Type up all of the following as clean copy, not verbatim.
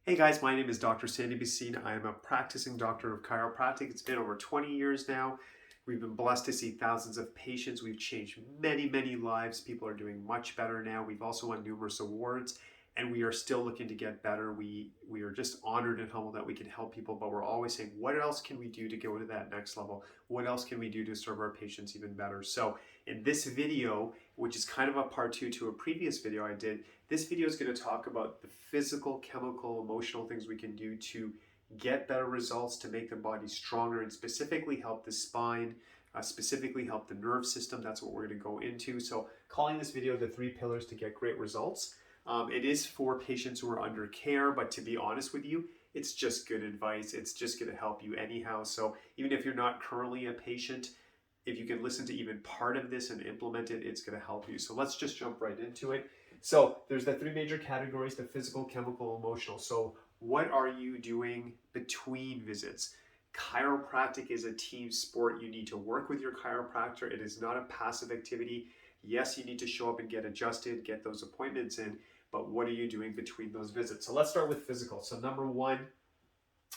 Hey guys, my name is Dr. Sandy Bhasin. I am a practicing doctor of chiropractic. It's been over 20 years now. We've been blessed to see thousands of patients. We've changed many lives. People are doing much better now. We've also won numerous awards and we are still looking to get better. We are just honored and humbled that we can help people, but we're always saying, what else can we do to go to that next level? What else can we do to serve our patients even better? So in this video, which is kind of a part two to a previous video I did, this video is going to talk about the physical, chemical, emotional things we can do to get better results, to make the body stronger, and specifically help the spine, specifically help the nerve system. That's what we're going to go into. So calling this video the 3 pillars to get great results. It is for patients who are under care, but to be honest with you, it's just good advice. It's just going to help you anyhow. So even if you're not currently a patient, if you can listen to even part of this and implement it, it's going to help you. So let's just jump right into it. So there's the 3 major categories: the physical, chemical, emotional. So what are you doing between visits? Chiropractic is a team sport. You need to work with your chiropractor. It is not a passive activity. Yes, you need to show up and get adjusted, get those appointments in, but what are you doing between those visits? So let's start with physical. So number 1,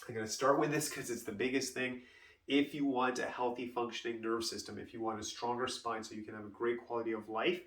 I'm going to start with this because it's the biggest thing. If you want a healthy functioning nerve system, if you want a stronger spine so you can have a great quality of life,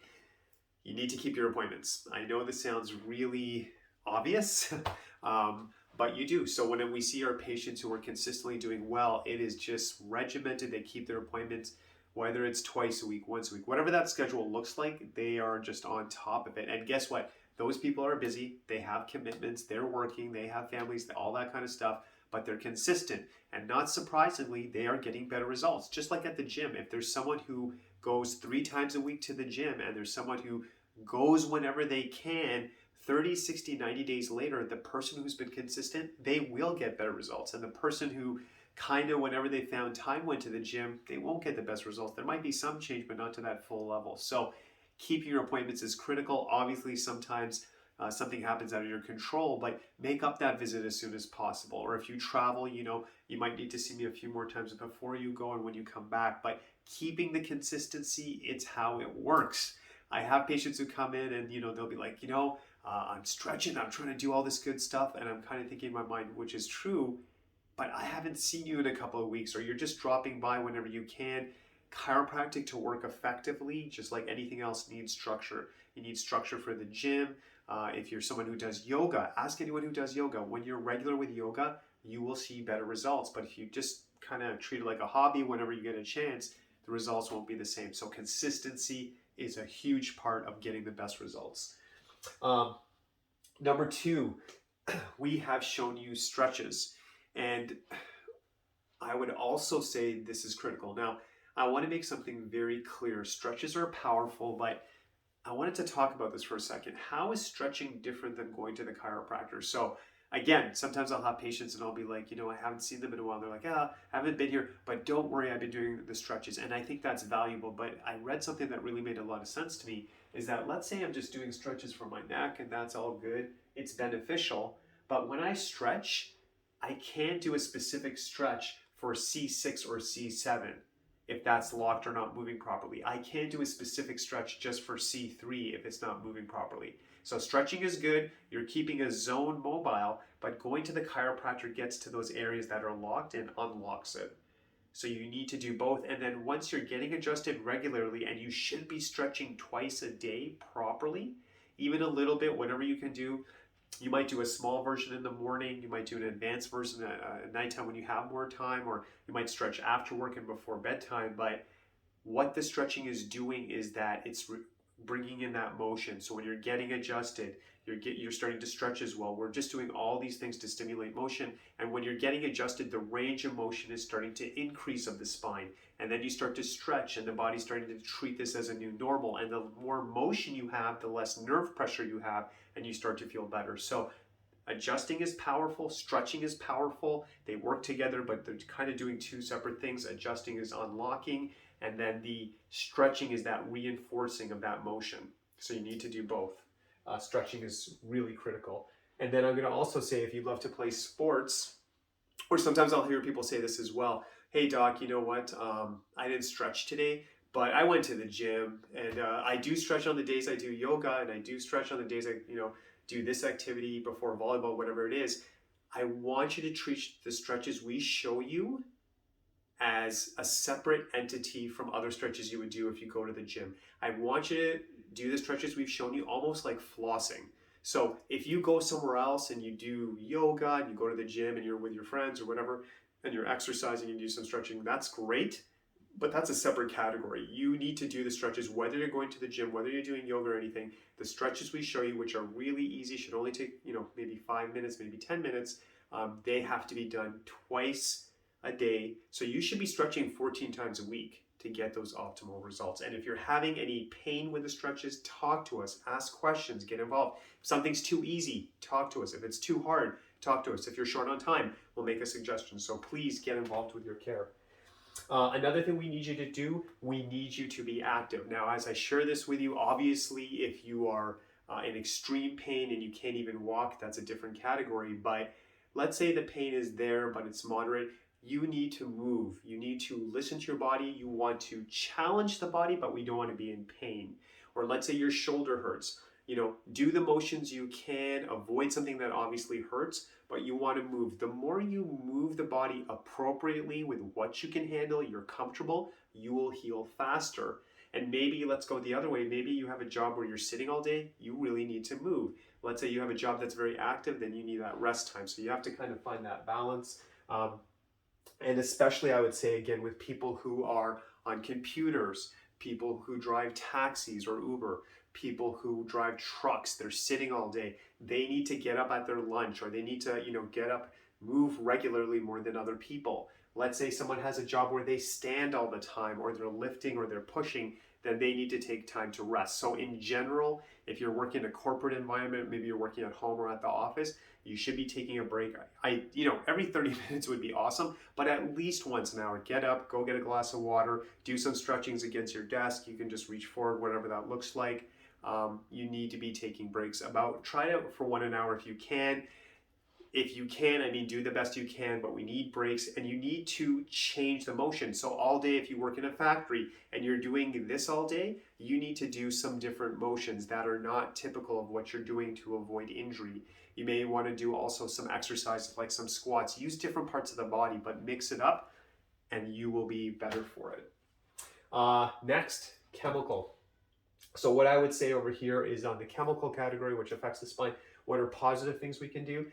you need to keep your appointments. I know this sounds really obvious, but you do. So when we see our patients who are consistently doing well, it is just regimented. They keep their appointments, whether it's twice a week, once a week, whatever that schedule looks like, they are just on top of it. And guess what? Those people are busy. They have commitments. They're working. They have families, all that kind of stuff, but they're consistent. And not surprisingly, they are getting better results. Just like at the gym, if there's someone who goes 3 times a week to the gym and there's someone who goes whenever they can, 30, 60, 90 days later, the person who's been consistent, they will get better results. And the person who kind of whenever they found time went to the gym, they won't get the best results. There might be some change, but not to that full level. So keeping your appointments is critical. Obviously, sometimes something happens out of your control, but make up that visit as soon as possible. Or if you travel, you might need to see me a few more times before you go and when you come back. But keeping the consistency, it's how it works. I have patients who come in and they'll be like, I'm stretching, I'm trying to do all this good stuff, and I'm kind of thinking in my mind, which is true, but I haven't seen you in a couple of weeks, or you're just dropping by whenever you can. Chiropractic to work effectively, just like anything else, needs structure. You need structure for the gym. If you're someone who does yoga, ask anyone who does yoga. When you're regular with yoga, you will see better results. But if you just kind of treat it like a hobby whenever you get a chance, the results won't be the same. So consistency is a huge part of getting the best results. Number 2, we have shown you stretches. And I would also say this is critical. Now, I want to make something very clear. Stretches are powerful, but I wanted to talk about this for a second. How is stretching different than going to the chiropractor? So again, sometimes I'll have patients and I'll be like, I haven't seen them in a while. They're like, I haven't been here, but don't worry, I've been doing the stretches. And I think that's valuable. But I read something that really made a lot of sense to me, is that let's say I'm just doing stretches for my neck and that's all good. It's beneficial. But when I stretch, I can't do a specific stretch for C6 or C7 if that's locked or not moving properly. I can't do a specific stretch just for C3 if it's not moving properly. So stretching is good. You're keeping a zone mobile, but going to the chiropractor gets to those areas that are locked and unlocks it. So you need to do both. And then once you're getting adjusted regularly, and you should be stretching twice a day properly, even a little bit, whatever you can do. You might do a small version in the morning. You might do an advanced version at nighttime when you have more time, or you might stretch after work and before bedtime. But what the stretching is doing is that it's bringing in that motion. So when you're getting adjusted, you're starting to stretch as well. We're just doing all these things to stimulate motion. And when you're getting adjusted, the range of motion is starting to increase of the spine. And then you start to stretch, and the body's starting to treat this as a new normal. And the more motion you have, the less nerve pressure you have, and you start to feel better. So adjusting is powerful, stretching is powerful. They work together, but they're kind of doing 2 separate things. Adjusting is unlocking, and then the stretching is that reinforcing of that motion. So you need to do both. Stretching is really critical. And then I'm going to also say, if you love to play sports, or sometimes I'll hear people say this as well. Hey doc, you know what? I didn't stretch today, but I went to the gym, and I do stretch on the days I do yoga, and I do stretch on the days I do this activity before volleyball, whatever it is, I want you to treat the stretches we show you as a separate entity from other stretches you would do if you go to the gym. I want you to do the stretches we've shown you almost like flossing. So if you go somewhere else and you do yoga and you go to the gym and you're with your friends or whatever, and you're exercising and you do some stretching, that's great, but that's a separate category. You need to do the stretches, whether you're going to the gym, whether you're doing yoga or anything. The stretches we show you, which are really easy, should only take, maybe 5 minutes, maybe 10 minutes. They have to be done twice a day. So you should be stretching 14 times a week to get those optimal results. And if you're having any pain with the stretches, talk to us, ask questions, get involved. If something's too easy, talk to us. If it's too hard, talk to us. If you're short on time, we'll make a suggestion. So please get involved with your care. Another thing we need you to do, we need you to be active. Now, as I share this with you, obviously, if you are in extreme pain and you can't even walk, that's a different category. But let's say the pain is there, but it's moderate. You need to move. You need to listen to your body. You want to challenge the body, but we don't want to be in pain. Or let's say your shoulder hurts. Do the motions you can, avoid something that obviously hurts, but you want to move. The more you move the body appropriately with what you can handle, you're comfortable, you will heal faster. And maybe let's go the other way. Maybe you have a job where you're sitting all day, you really need to move. Let's say you have a job that's very active, then you need that rest time. So you have to kind of find that balance. And especially, I would say, again, with people who are on computers, people who drive taxis or Uber, people who drive trucks, they're sitting all day. They need to get up at their lunch, or they need to, get up, move regularly more than other people. Let's say someone has a job where they stand all the time, or they're lifting or they're pushing, then they need to take time to rest. So in general, if you're working in a corporate environment, maybe you're working at home or at the office, you should be taking a break. Every 30 minutes would be awesome, but at least once an hour. Get up, go get a glass of water, do some stretchings against your desk. You can just reach forward, whatever that looks like. You need to be taking breaks. Try it for 1 hour if you can. If you can, do the best you can, but we need breaks, and you need to change the motion. So all day, if you work in a factory and you're doing this all day, you need to do some different motions that are not typical of what you're doing to avoid injury. You may want to do also some exercises like some squats. Use different parts of the body, but mix it up and you will be better for it. Next, chemical. So what I would say over here is on the chemical category, which affects the spine, what are positive things we can do?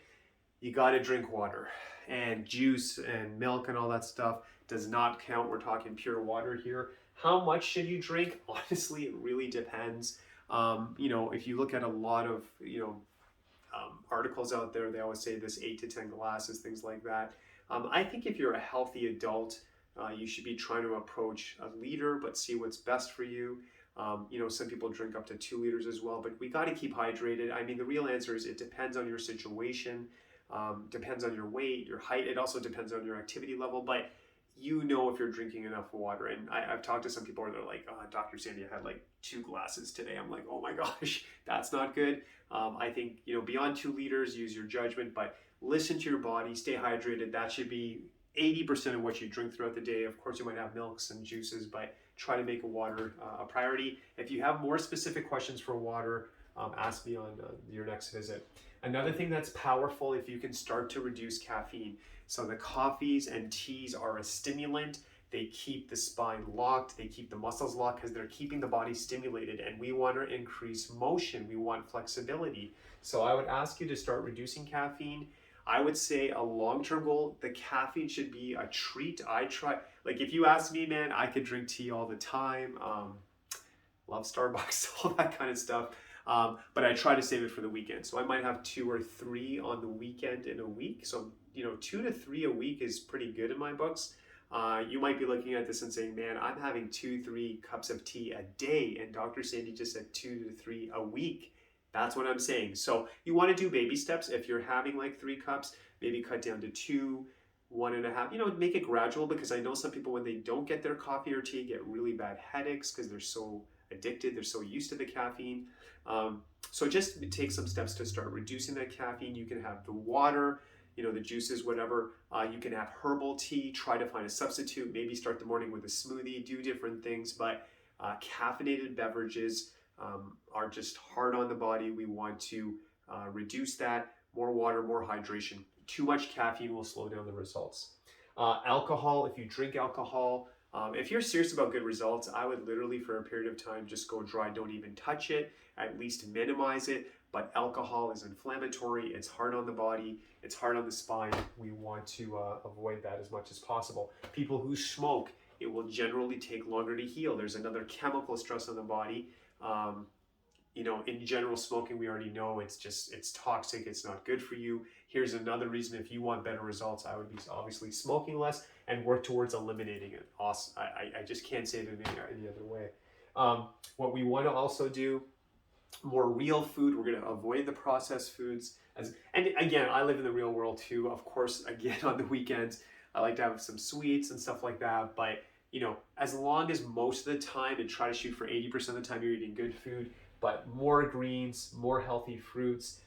You got to drink water, and juice and milk and all that stuff does not count. We're talking pure water here. How much should you drink? Honestly, it really depends. If you look at a lot of, articles out there, they always say this 8 to 10 glasses, things like that. I think if you're a healthy adult, you should be trying to approach a liter, but see what's best for you. Some people drink up to 2 liters as well, but we got to keep hydrated. The real answer is it depends on your situation. Depends on your weight, your height. It also depends on your activity level, but if you're drinking enough water. And I've talked to some people where they're like, Dr. Sandy, I had like 2 glasses today. I'm like, oh my gosh, that's not good. I think, beyond 2 liters, use your judgment, but listen to your body, stay hydrated. That should be 80% of what you drink throughout the day. Of course, you might have milks and juices, but try to make water a priority. If you have more specific questions for water, ask me on your next visit. Another thing that's powerful, if you can start to reduce caffeine. So the coffees and teas are a stimulant. They keep the spine locked. They keep the muscles locked because they're keeping the body stimulated. And we want to increase motion. We want flexibility. So I would ask you to start reducing caffeine. I would say a long-term goal, the caffeine should be a treat. If you ask me, man, I could drink tea all the time. Love Starbucks, all that kind of stuff. But I try to save it for the weekend. So I might have 2 or 3 on the weekend in a week. So, 2 to 3 a week is pretty good in my books. You might be looking at this and saying, man, I'm having 2-3 cups of tea a day. And Dr. Sandy just said 2 to 3 a week. That's what I'm saying. So you want to do baby steps. If you're having like 3 cups, maybe cut down to 2, 1.5, make it gradual, because I know some people, when they don't get their coffee or tea, get really bad headaches because they're so addicted. They're so used to the caffeine. So just take some steps to start reducing that caffeine. You can have the water, the juices, whatever. You can have herbal tea. Try to find a substitute. Maybe start the morning with a smoothie. Do different things. But caffeinated beverages are just hard on the body. We want to reduce that. More water, more hydration. Too much caffeine will slow down the results. Alcohol, if you drink alcohol, if you're serious about good results, I would literally for a period of time just go dry, don't even touch it, at least minimize it. But alcohol is inflammatory, it's hard on the body, it's hard on the spine. We want to avoid that as much as possible. People who smoke, it will generally take longer to heal. There's another chemical stress on the body. In general, smoking, we already know it's toxic, it's not good for you. Here's another reason if you want better results, I would be obviously smoking less and work towards eliminating it. Awesome. I just can't say it in any other way. What we want to also do, more real food. We're going to avoid the processed foods. And again, I live in the real world too. Of course, again, on the weekends, I like to have some sweets and stuff like that. But, as long as most of the time, and try to shoot for 80% of the time you're eating good food, but more greens, more healthy fruits,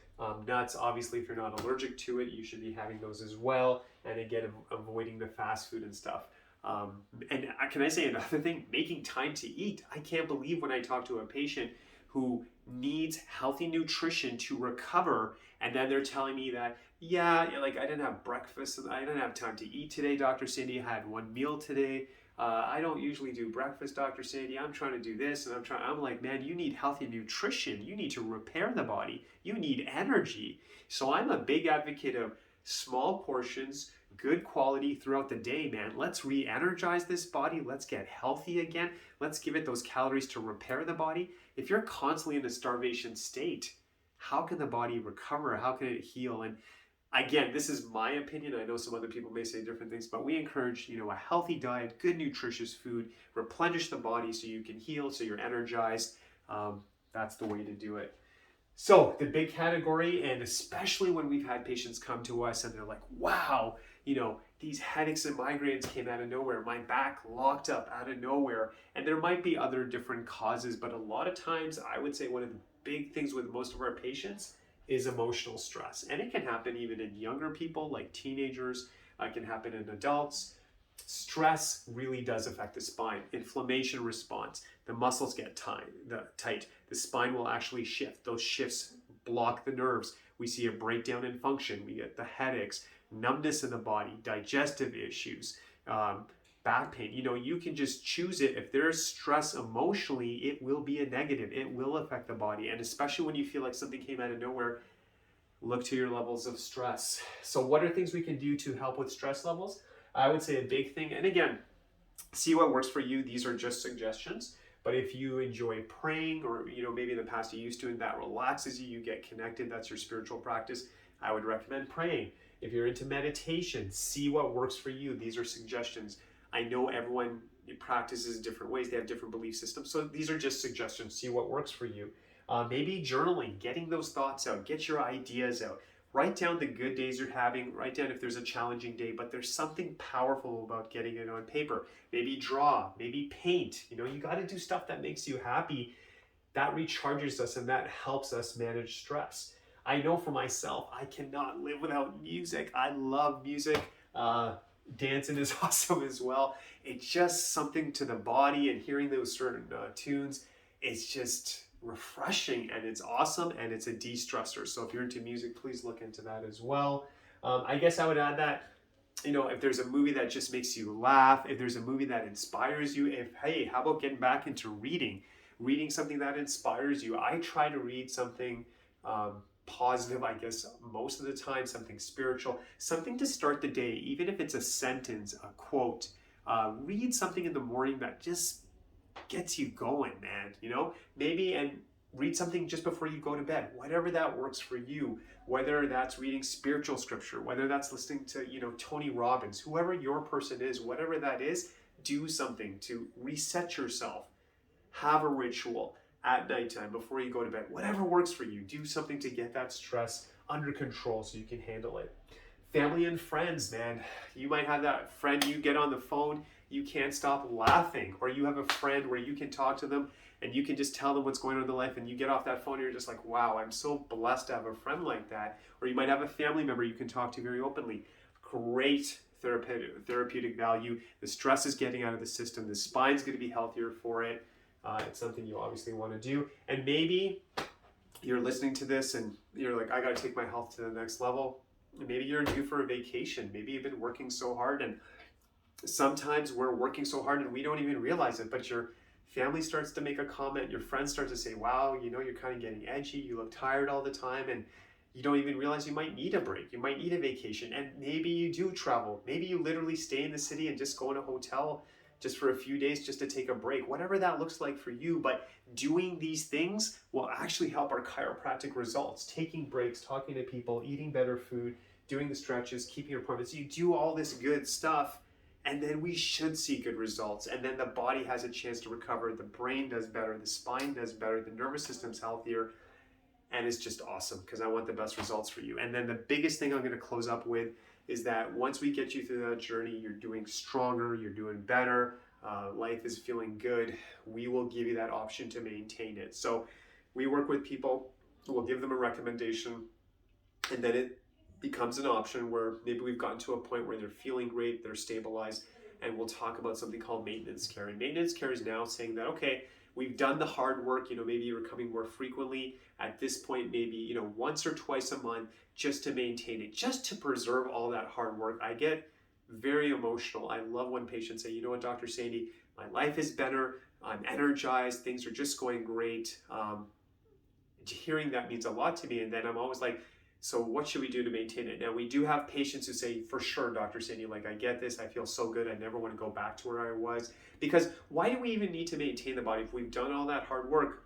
nuts. Obviously, if you're not allergic to it, you should be having those as well. And again, avoiding the fast food and stuff. And can I say another thing? Making time to eat. I can't believe when I talk to a patient who needs healthy nutrition to recover, and then they're telling me that, I didn't have breakfast, I didn't have time to eat today, Dr. Sandy, I had one meal today. I don't usually do breakfast, Dr. Sandy. I'm trying to do this and I'm like, man, you need healthy nutrition. You need to repair the body. You need energy. So I'm a big advocate of small portions, good quality throughout the day, man. Let's re-energize this body. Let's get healthy again. Let's give it those calories to repair the body. If you're constantly in a starvation state, how can the body recover? How can it heal? And again, this is my opinion. I know some other people may say different things, but we encourage, a healthy diet, good nutritious food, replenish the body so you can heal, so you're energized. That's the way to do it. So the big category, and especially when we've had patients come to us and they're like, wow, these headaches and migraines came out of nowhere. My back locked up out of nowhere. And there might be other different causes, but a lot of times I would say one of the big things with most of our patients is emotional stress. And it can happen even in younger people, like teenagers. It can happen in adults. Stress really does affect the spine. Inflammation response. The muscles get tight. The spine will actually shift. Those shifts block the nerves. We see a breakdown in function. We get the headaches, numbness in the body, digestive issues, back pain. You can just choose it. If there's stress emotionally, it will be a negative. It will affect the body. And especially when you feel like something came out of nowhere, look to your levels of stress. So what are things we can do to help with stress levels? I would say a big thing, and again, see what works for you. These are just suggestions. But if you enjoy praying, or maybe in the past you used to, and that relaxes you, you get connected, that's your spiritual practice, I would recommend praying. If you're into meditation, see what works for you. These are suggestions. I know everyone practices different ways. They have different belief systems. So these are just suggestions. See what works for you. Maybe journaling, getting those thoughts out, get your ideas out. Write down the good days you're having. Write down if there's a challenging day, but there's something powerful about getting it on paper. Maybe draw, maybe paint. You got to do stuff that makes you happy. That recharges us and that helps us manage stress. I know for myself, I cannot live without music. I love music. Dancing is awesome as well. It's just something to the body, and hearing those certain tunes, it's just refreshing and it's awesome and it's a de-stressor. So if you're into music, please look into that as well. I guess I would add that, if there's a movie that just makes you laugh, if there's a movie that inspires you, how about getting back into reading something that inspires you. I try to read something positive, I guess, most of the time, something spiritual, something to start the day, even if it's a sentence, a quote. Read something in the morning that just gets you going, man, maybe, and read something just before you go to bed, whatever that works for you, whether that's reading spiritual scripture, whether that's listening to, Tony Robbins, whoever your person is, whatever that is, do something to reset yourself. Have a ritual at nighttime before you go to bed, whatever works for you. Do something to get that stress under control so you can handle it. Family and friends, man. You might have that friend you get on the phone, you can't stop laughing, or you have a friend where you can talk to them and you can just tell them what's going on in their life, and you get off that phone and you're just like, wow, I'm so blessed to have a friend like that. Or you might have a family member you can talk to very openly. Great therapeutic value. The stress is getting out of the system. The spine's going to be healthier for it. It's something you obviously want to do. And maybe you're listening to this and you're like, I got to take my health to the next level. Maybe you're due for a vacation. Maybe you've been working so hard, and sometimes we're working so hard and we don't even realize it, but your family starts to make a comment, your friends start to say, wow, you're kind of getting edgy, you look tired all the time, and you don't even realize you might need a break, you might need a vacation, and maybe you do travel. Maybe you literally stay in the city and just go in a hotel just for a few days just to take a break, whatever that looks like for you. But doing these things will actually help our chiropractic results. Taking breaks, talking to people, eating better food, doing the stretches, keeping your appointments. You do all this good stuff, and then we should see good results. And then the body has a chance to recover. The brain does better, the spine does better, the nervous system's healthier. And it's just awesome because I want the best results for you. And then the biggest thing I'm going to close up with is that once we get you through that journey, you're doing stronger, you're doing better, life is feeling good, we will give you that option to maintain it. So we work with people, we'll give them a recommendation, and then it becomes an option where maybe we've gotten to a point where they're feeling great, they're stabilized, and we'll talk about something called maintenance care. And maintenance care is now saying that, okay, we've done the hard work, maybe you're coming more frequently. At this point, maybe, once or twice a month, just to maintain it, just to preserve all that hard work. I get very emotional. I love when patients say, you know what, Dr. Sandy, my life is better, I'm energized, things are just going great. Hearing that means a lot to me. And then I'm always like, so what should we do to maintain it? Now, we do have patients who say, for sure, Dr. Sandy, I get this, I feel so good, I never want to go back to where I was. Because why do we even need to maintain the body if we've done all that hard work?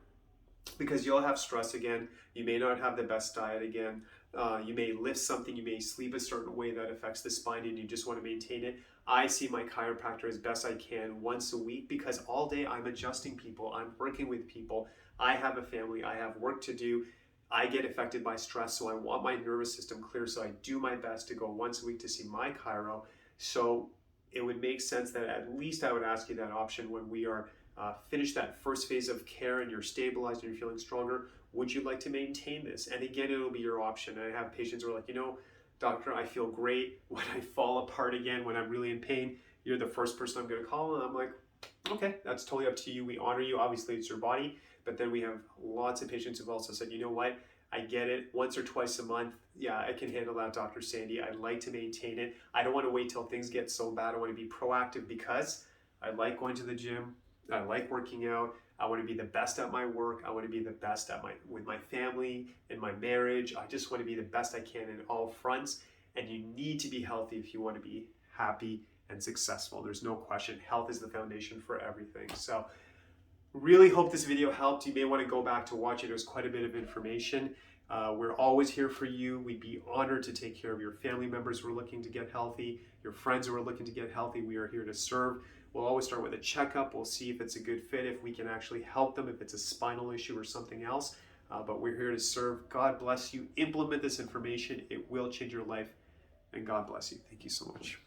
Because you'll have stress again, you may not have the best diet again, you may lift something, you may sleep a certain way that affects the spine and you just want to maintain it. I see my chiropractor as best I can once a week because all day I'm adjusting people, I'm working with people, I have a family, I have work to do. I get affected by stress, so I want my nervous system clear, so I do my best to go once a week to see my chiro. So it would make sense that at least I would ask you that option when we are finished that first phase of care and you're stabilized and you're feeling stronger. Would you like to maintain this? And again, it'll be your option. I have patients who are like, doctor, I feel great. When I fall apart again, when I'm really in pain, you're the first person I'm going to call. And I'm like, okay, that's totally up to you. We honor you. Obviously, it's your body. But then we have lots of patients who've also said, you know what, I get it, once or twice a month, yeah, I can handle that, Dr. Sandy. I'd like to maintain it. I don't want to wait till things get so bad. I want to be proactive because I like going to the gym. I like working out. I want to be the best at my work. I want to be the best with my family, in my marriage. I just want to be the best I can in all fronts. And you need to be healthy if you want to be happy and successful. There's no question. Health is the foundation for everything. So really hope this video helped. You may want to go back to watch it. There's quite a bit of information. We're always here for you. We'd be honored to take care of your family members who are looking to get healthy, your friends who are looking to get healthy. We are here to serve. We'll always start with a checkup. We'll see if it's a good fit, if we can actually help them, if it's a spinal issue or something else. But we're here to serve. God bless you. Implement this information. It will change your life. And God bless you. Thank you so much.